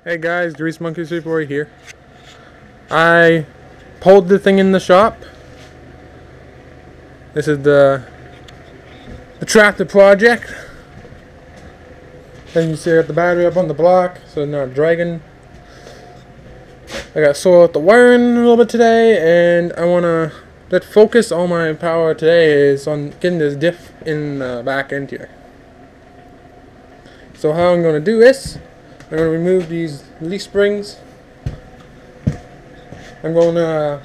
Hey guys, Grease Monkey Superboy here. I pulled the thing in the shop. This is the tractor project. Then you see I got the battery up on the block, so it's not dragging. I got soil out the wiring a little bit today, and I wanna focus all my power today is on getting this diff in the back end here. So how I'm gonna do this? I'm going to remove these leaf springs. I'm going to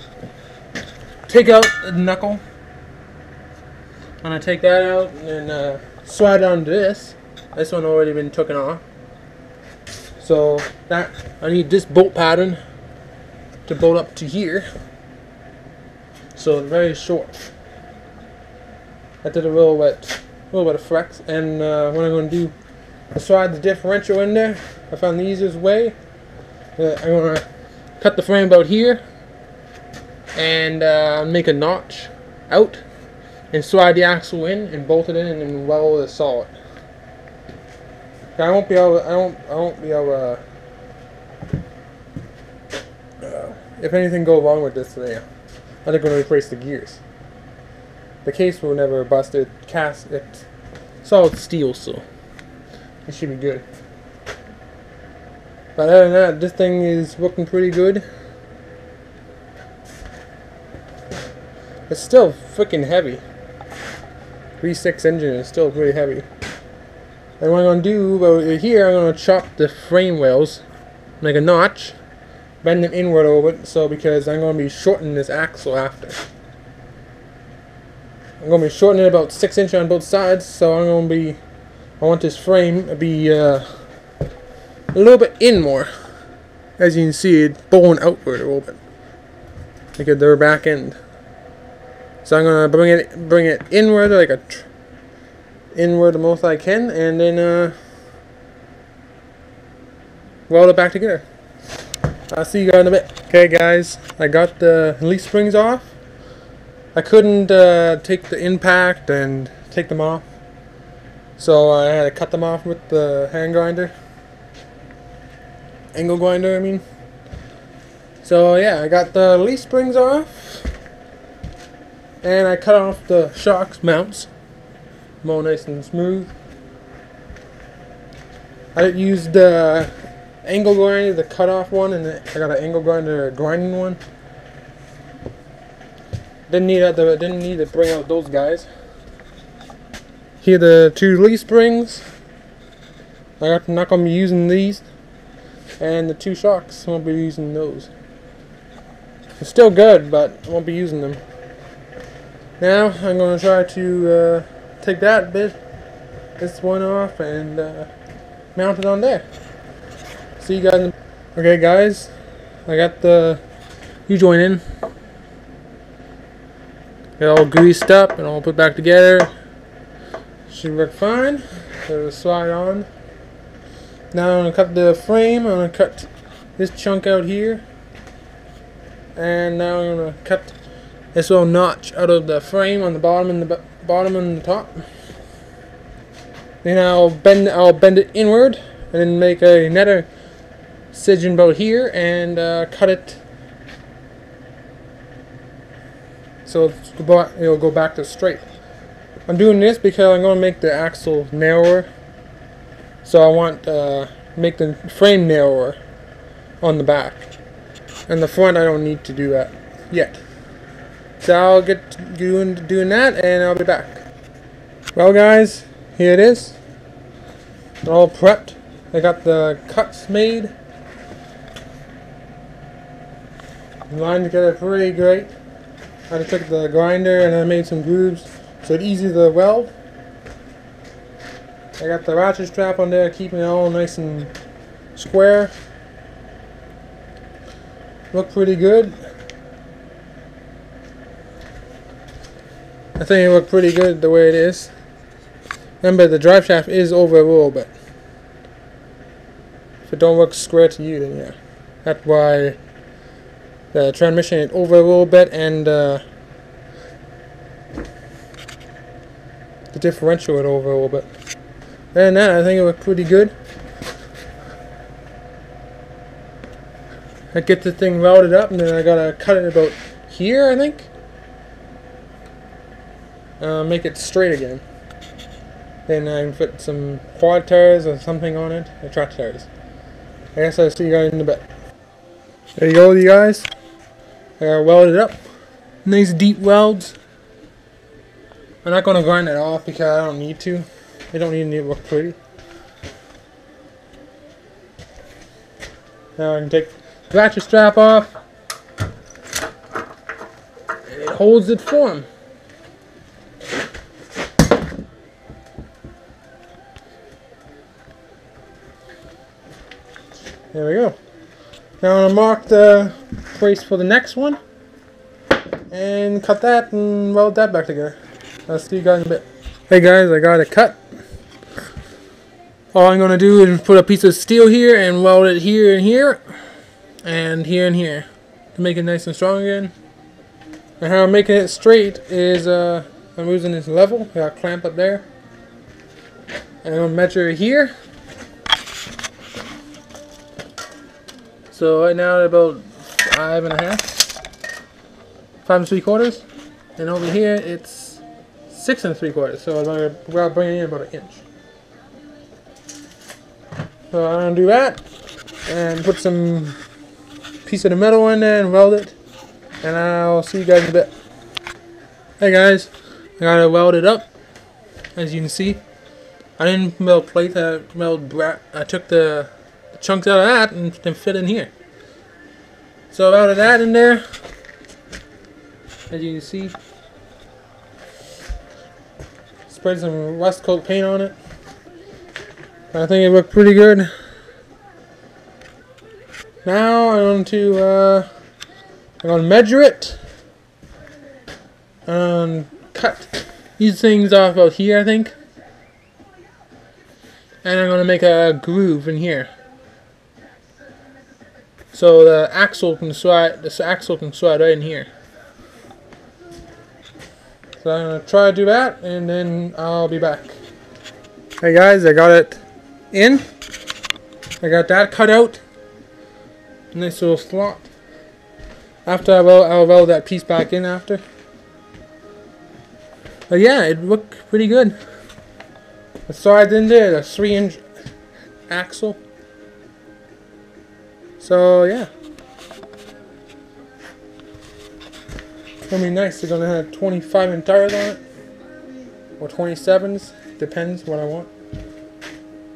take out the knuckle. I'm going to take that out and slide onto this. This one already been taken off. So that I need this bolt pattern to bolt up to here. So it's very short. I did a little bit of flex, and what I'm going to do, I slide the differential in there. I found the easiest way. I'm going to cut the frame about here and make a notch out and slide the axle in and bolt it in and then weld it solid. I won't be able. If anything goes wrong with this today, I'm just going to replace the gears. The case will never bust. It's solid steel, so it should be good. But other than that, this thing is looking pretty good. It's still freaking heavy. 3.6 engine is still pretty heavy. And what I'm going to do over here, I'm going to chop the frame rails, make a notch, bend them inward a little bit, so because I'm going to be shortening this axle after. I'm going to be shortening it about 6 inches on both sides, so I want this frame to be a little bit in more. As you can see, it's bowing outward a little bit because they're back end. So I'm gonna bring it inward, like inward the most I can, and then weld it back together. I'll see you guys in a bit. Okay, guys, I got the leaf springs off. I couldn't take the impact and take them off, so I had to cut them off with the hand grinder. Angle grinder, I mean. So yeah, I got the leaf springs off, and I cut off the shocks mounts, more nice and smooth. I used the angle grinder, the cut off one, and I got an angle grinder grinding one. Didn't need to bring out those guys. Here are the two leaf springs. I'm not gonna be using these. And the two shocks, won't be using those. It's still good, but I won't be using them. Now I'm going to try to take this one off, and mount it on there. See you guys. Okay, guys, I got the U-joint in. Got it all greased up and all put back together. Should work fine. It'll slide on. Now I'm going to cut the frame. I'm going to cut this chunk out here. And now I'm going to cut this little notch out of the frame on the bottom and the bottom and the top. Then I'll bend it inward and then make another incision about here and cut it so it'll go back to straight. I'm doing this because I'm going to make the axle narrower. So I want to make the frame narrower on the back. And the front I don't need to do that yet. So I'll get doing that, and I'll be back. Well guys, here it is. It's all prepped. I got the cuts made. Lined together pretty great. I just took the grinder and I made some grooves so it's easy to weld. I got the ratchet strap on there, keeping it all nice and square. Look pretty good. I think it looked pretty good the way it is. Remember, the drive shaft is over a little bit. If it don't look square to you, then yeah. That's why the transmission is over a little bit, and the differential is over a little bit. And that, I think it looked pretty good. I get the thing welded up, and then I gotta cut it about here, I think. Make it straight again. Then I can put some quad tires or something on it, or track tires. I guess I'll see you guys in a bit. There you go, you guys. I got welded up. Nice deep welds. I'm not going to grind it off because I don't need to. I don't need it to look pretty. Now I can take the ratchet strap off. And it holds its form. There we go. Now I'm going to mark the place for the next one. And cut that and weld that back together. I'll see you guys in a bit. Hey guys, I got it cut. All I'm going to do is put a piece of steel here and weld it here and here. And here and here. To make it nice and strong again. And how I'm making it straight is I'm using this level. I got a clamp up there. And I'm going to measure here. So right now at about 5.5. 5 3/4. And over here it's 6 3/4. So I'll bring it in about 1 inch. So I'm gonna do that and put some piece of the metal in there and weld it. And I'll see you guys in a bit. Hey guys, I got it welded up. As you can see, I didn't weld plate. I took the chunks out of that and then fit in here. So out of that in there, as you can see, sprayed some rust coat paint on it. I think it looked pretty good. Now I'm going to measure it and cut these things off about here, I think. And I'm going to make a groove in here, so the axle can slide. This axle can slide right in here. So I'm going to try to do that, and then I'll be back. Hey guys, I got it in. I got that cut out. Nice little slot. After I'll weld that piece back in after. But yeah, it looked pretty good. The sides in there, the 3-inch axle. So yeah. It's gonna be nice. They're gonna have 25-inch tires on it, or 27s, depends what I want.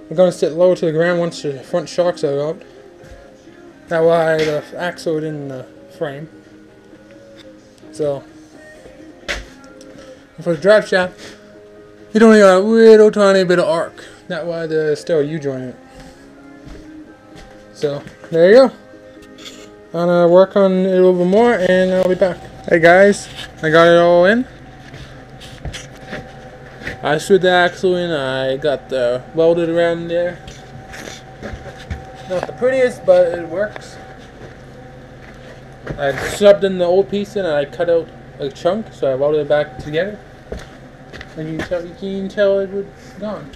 I'm gonna sit low to the ground once the front shocks are out. That way the axle is in the frame. So for the drive shaft, it only got a little tiny bit of arc. That way there's still a U-joint in it. So there you go. I'm gonna work on it a little bit more and I'll be back. Hey guys, I got it all in. I screwed the axle in. I got the welded around there. Not the prettiest, but it works. I subbed in the old piece in and I cut out a chunk, so I welded it back together. And you can tell it was gone.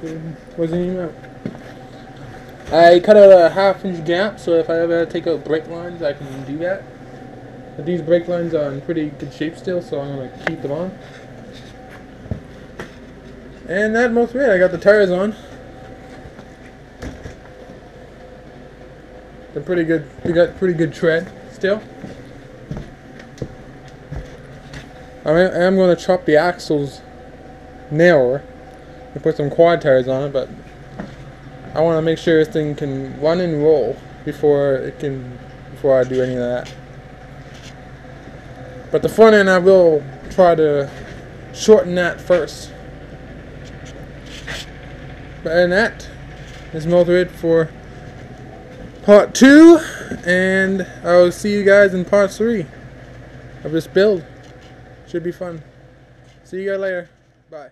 It wasn't even out. I cut out a 1/2-inch gap, so if I ever take out brake lines, I can do that. But these brake lines are in pretty good shape still, so I'm going to keep them on. And that's most of it. I got the tires on. They're pretty good. They got pretty good tread still. I am going to chop the axles narrower and put some quad tires on it, but I want to make sure this thing can run and roll before I do any of that. But the front end I will try to shorten that first. And that is most of it for part 2, and I will see you guys in part 3 of this build. Should be fun. See you guys later. Bye.